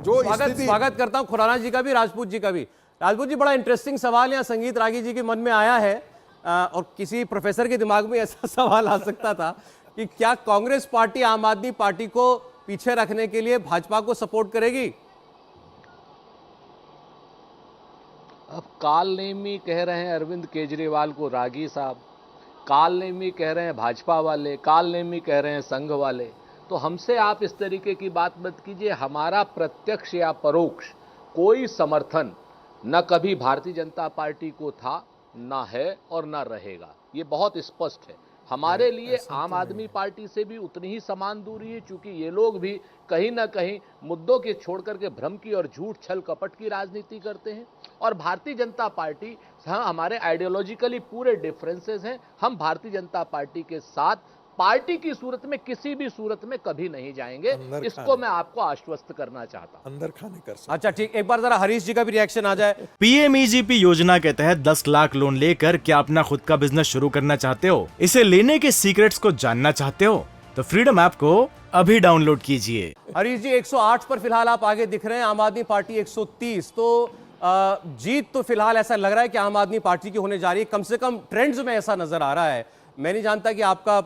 जो स्वागत करता हूं खुराना जी का भी, राजपूत जी का भी। राजपूत जी, बड़ा इंटरेस्टिंग सवाल यहाँ संगीत रागी जी के मन में आया है, और किसी प्रोफेसर के दिमाग में ऐसा सवाल आ सकता था कि क्या कांग्रेस पार्टी आम आदमी पार्टी को पीछे रखने के लिए भाजपा को सपोर्ट करेगी? अब काल नेमी कह रहे हैं अरविंद केजरीवाल को रागी साहब, काल नेमी कह रहे हैं भाजपा वाले, काल नेमी कह रहे हैं संघ वाले। तो हमसे आप इस तरीके की बात मत कीजिए। हमारा प्रत्यक्ष या परोक्ष कोई समर्थन न कभी भारतीय जनता पार्टी को था, ना है और ना रहेगा। ये बहुत स्पष्ट है। हमारे लिए आम आदमी पार्टी से भी उतनी ही समान दूरी है, क्योंकि ये लोग भी कहीं ना कहीं मुद्दों के छोड़ करके भ्रम की और झूठ छल कपट की राजनीति करते हैं। और भारतीय जनता पार्टी, हाँ, हमारे आइडियोलॉजिकली पूरे डिफरेंसेस हैं। हम भारतीय जनता पार्टी के साथ पार्टी की सूरत में किसी भी सूरत में कभी नहीं जाएंगे। इसको मैं आपको आश्वस्त करना चाहता हूं। अंदर खाने कर सकते। अच्छा ठीक, एक बार जरा हरीश जी का भी रिएक्शन आ जाए। पीएमईजीपी योजना के तहत 10 लाख लोन लेकर क्या अपना खुद का बिजनेस शुरू करना चाहते हो? इसे लेने के सीक्रेट्स को जानना चाहते हो? तो फ्रीडम ऐप को अभी डाउनलोड कीजिए। हरीश जी, 108 पर फिलहाल आप आगे दिख रहे हैं, आम आदमी पार्टी 130। तो जीत तो फिलहाल ऐसा लग रहा है कि आम आदमी पार्टी की होने जा रही है, कम से कम ट्रेंड्स में ऐसा नजर आ रहा है। मैं नहीं जानता कि आपका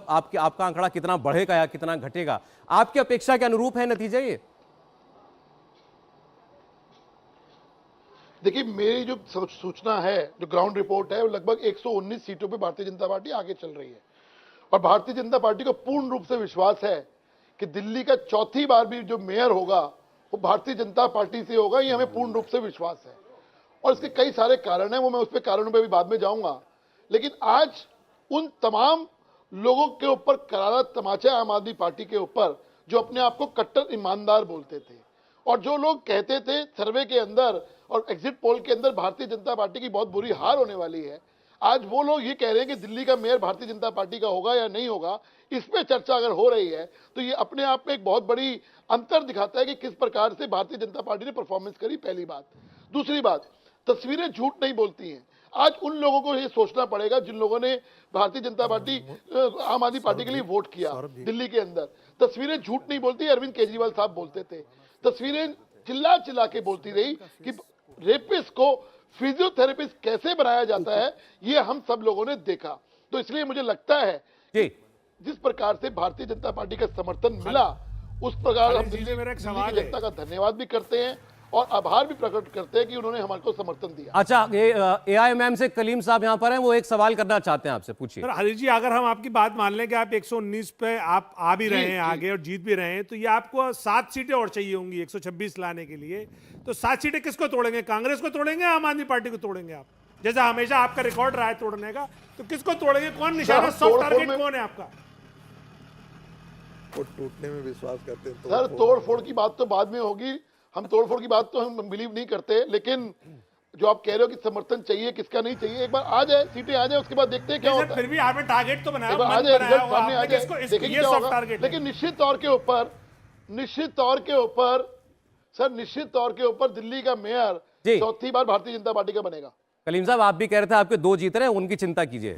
आंकड़ा कितना बढ़ेगा या कितना घटेगा। आपकी अपेक्षा के अनुरूप है नतीजा ये? देखिए, मेरी जो सूचना है, जो ग्राउंड रिपोर्ट है, वो लगभग 119 सीटों पे भारतीय जनता पार्टी आगे चल रही है। और भारतीय जनता पार्टी को पूर्ण रूप से विश्वास है कि दिल्ली का चौथी बार भी जो मेयर होगा वो भारतीय जनता पार्टी से होगा। ये हमें पूर्ण रूप से विश्वास है। और इसके कई सारे कारण हैं, वो मैं उस पर कारणों पर भी बाद में जाऊंगा। लेकिन आज उन तमाम लोगों के ऊपर करारा तमाचा आम आदमी पार्टी के ऊपर, जो अपने आप को कट्टर ईमानदार बोलते थे, और जो लोग कहते थे सर्वे के अंदर और एग्जिट पोल के अंदर भारतीय जनता पार्टी की बहुत बुरी हार होने वाली है, आज वो लोग ये कह रहे हैं कि दिल्ली का मेयर भारतीय जनता पार्टी का होगा या नहीं होगा। इस पे चर्चा अगर हो रही है तो ये अपने आप में एक बहुत बड़ी अंतर दिखाता है कि किस प्रकार से भारतीय जनता पार्टी ने परफॉर्मेंस करी, पहली बात। दूसरी बात, तस्वीरें झूठ नहीं बोलती हैं। आज उन लोगों को ये सोचना पड़ेगा जिन लोगों ने भारतीय जनता पार्टी आम आदमी पार्टी के लिए वोट किया दिल्ली के अंदर। तस्वीरें झूठ नहीं बोलती। अरविंद केजरीवाल साहब बोलते थे, तस्वीरें चिल्ला चिल्ला के बोलती रही कि रेपिस्ट को फिजियोथेरेपिस्ट कैसे बनाया जाता है, ये हम सब लोगों ने देखा। तो इसलिए मुझे लगता है कि जिस प्रकार से भारतीय जनता पार्टी का समर्थन मिला, उस प्रकार हम दिल्ली की जनता का धन्यवाद भी करते हैं और आभार भी प्रकट करते हैं कि उन्होंने हमारे को समर्थन दिया। अच्छा, एआईएमआईएम से कलीम साहब यहाँ पर हैं, वो एक सवाल करना चाहते हैं आपसे, पूछिए। हरीश जी, अगर हम आपकी बात मान लें कि आप 119 पे आप आ भी रहे हैं आगे और जीत भी रहे हैं, तो ये आपको 7 सीटें और चाहिए होंगी 126 लाने के लिए। तो 7 सीटें किसको तोड़ेंगे? कांग्रेस को तोड़ेंगे, आम आदमी पार्टी को तोड़ेंगे? आप जैसा हमेशा आपका रिकॉर्ड रहा है तोड़ने का, तो किसको तोड़ेंगे? कौन निशाना, सॉफ्ट टारगेट कौन है आपका? टूटने में विश्वास करते हैं। सर, तोड़ फोड़ की बात तो बाद में होगी। हम तोड़फोड़ की बात तो हम बिलीव नहीं करते। लेकिन जो आप कह रहे हो कि समर्थन चाहिए, किसका नहीं चाहिए, एक बार आ जाए, सीटें आ जाए, उसके बाद देखते हैं क्या होता है। फिर भी आपने टारगेट तो बनाया, आ जाए, रिजल्ट सामने आ जाए, देखेंगे क्या होगा। लेकिन निश्चित तौर के ऊपर दिल्ली का मेयर चौथी बार भारतीय जनता पार्टी का बनेगा। कलीम साहब, आप भी कह रहे थे आपके 2 जीत रहे हैं, उनकी चिंता कीजिए।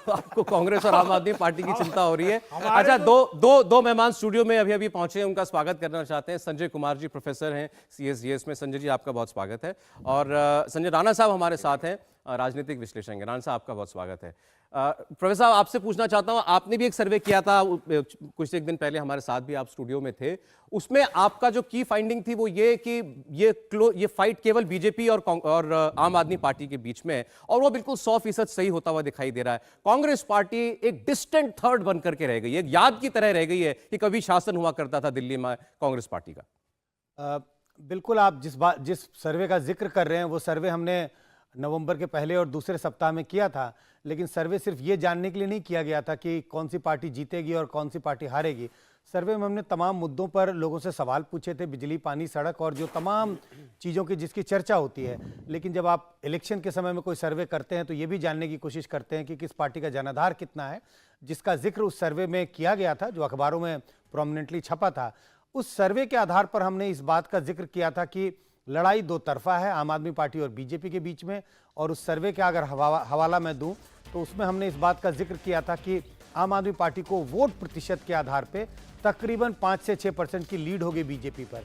आपको कांग्रेस और आम आदमी पार्टी की चिंता हो रही है। अच्छा, दो मेहमान स्टूडियो में अभी पहुंचे हैं, उनका स्वागत करना चाहते हैं। संजय कुमार जी प्रोफेसर हैं CSGS में। संजय जी, आपका बहुत स्वागत है। और संजय राणा साहब हमारे साथ हैं, राजनीतिक विश्लेषक। राणा साहब, आपका बहुत स्वागत है। प्रोफेसर साहब, आपसे पूछना चाहता हूं, आपने भी एक सर्वे किया था कुछ एक दिन पहले, हमारे साथ भी आप स्टूडियो में थे। उसमें आपका जो की फाइंडिंग थी वो ये कि ये फाइट केवल बीजेपी और आम आदमी पार्टी के बीच में है, और वो बिल्कुल 100% सही होता हुआ दिखाई दे रहा है। कांग्रेस पार्टी एक डिस्टेंट थर्ड बन करके रह गई है, एक याद की तरह रह गई है कि कभी शासन हुआ करता था दिल्ली में कांग्रेस पार्टी का। बिल्कुल, आप जिस सर्वे का जिक्र कर रहे हैं वो सर्वे हमने नवंबर के पहले और दूसरे सप्ताह में किया था। लेकिन सर्वे सिर्फ ये जानने के लिए नहीं किया गया था कि कौन सी पार्टी जीतेगी और कौन सी पार्टी हारेगी। सर्वे में हमने तमाम मुद्दों पर लोगों से सवाल पूछे थे, बिजली, पानी, सड़क और जो तमाम चीज़ों की जिसकी चर्चा होती है। लेकिन जब आप इलेक्शन के समय में कोई सर्वे करते हैं तो ये भी जानने की कोशिश करते हैं कि किस पार्टी का जनाधार कितना है, जिसका जिक्र उस सर्वे में किया गया था, जो अखबारों में प्रोमिनेंटली छपा था। उस सर्वे के आधार पर हमने इस बात का जिक्र किया था कि लड़ाई दो तरफा है आम आदमी पार्टी और बीजेपी के बीच में। और उस सर्वे का अगर हवाला मैं दूं तो उसमें हमने इस बात का जिक्र किया था कि आम आदमी पार्टी को वोट प्रतिशत के आधार पे तकरीबन 5 से 6% की लीड होगी बीजेपी पर।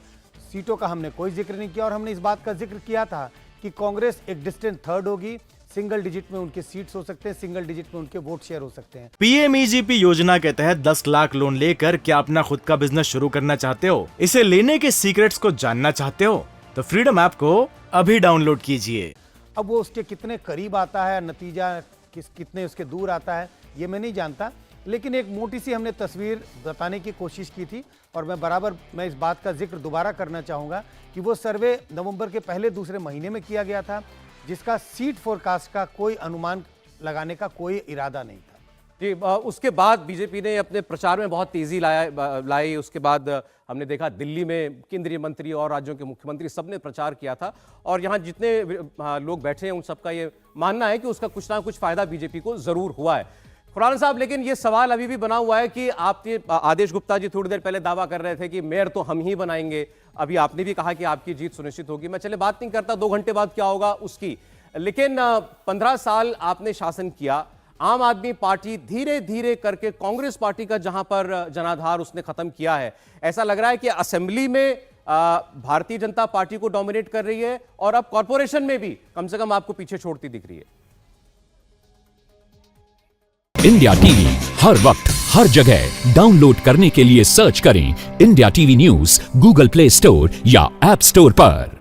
सीटों का हमने कोई जिक्र नहीं किया और हमने इस बात का जिक्र किया था कि कांग्रेस एक डिस्टेंट थर्ड होगी, सिंगल डिजिट में उनके सीट्स हो सकते हैं, सिंगल डिजिट में उनके वोट शेयर हो सकते हैं। पीएमईजीपी योजना के तहत 10 लाख लोन लेकर क्या अपना खुद का बिजनेस शुरू करना चाहते हो? इसे लेने के सीक्रेट्स को जानना चाहते हो? तो फ्रीडम ऐप को अभी डाउनलोड कीजिए। अब वो उसके कितने करीब आता है, नतीजा कितने उसके दूर आता है, ये मैं नहीं जानता, लेकिन एक मोटी सी हमने तस्वीर बताने की कोशिश की थी और मैं इस बात का जिक्र दोबारा करना चाहूँगा कि वो सर्वे नवंबर के पहले दूसरे महीने में किया गया था, जिसका सीट फोरकास्ट का कोई अनुमान लगाने का कोई इरादा नहीं था। जी, उसके बाद बीजेपी ने अपने प्रचार में बहुत तेजी लाई। उसके बाद हमने देखा दिल्ली में केंद्रीय मंत्री और राज्यों के मुख्यमंत्री सबने प्रचार किया था और यहाँ जितने लोग बैठे हैं उन सबका ये मानना है कि उसका कुछ ना कुछ फायदा बीजेपी को जरूर हुआ है। खुराना साहब, लेकिन ये सवाल अभी भी बना हुआ है कि आपके आदेश गुप्ता जी थोड़ी देर पहले दावा कर रहे थे कि मेयर तो हम ही बनाएंगे, अभी आपने भी कहा कि आपकी जीत सुनिश्चित होगी। मैं चले बात नहीं करता 2 घंटे बाद क्या होगा उसकी, लेकिन 15 साल आपने शासन किया, आम आदमी पार्टी धीरे धीरे करके कांग्रेस पार्टी का जहां पर जनाधार उसने खत्म किया है, ऐसा लग रहा है कि असेंबली में भारतीय जनता पार्टी को डोमिनेट कर रही है और अब कॉर्पोरेशन में भी कम से कम आपको पीछे छोड़ती दिख रही है। इंडिया टीवी हर वक्त हर जगह डाउनलोड करने के लिए सर्च करें India TV news Google play store या ऐप स्टोर पर।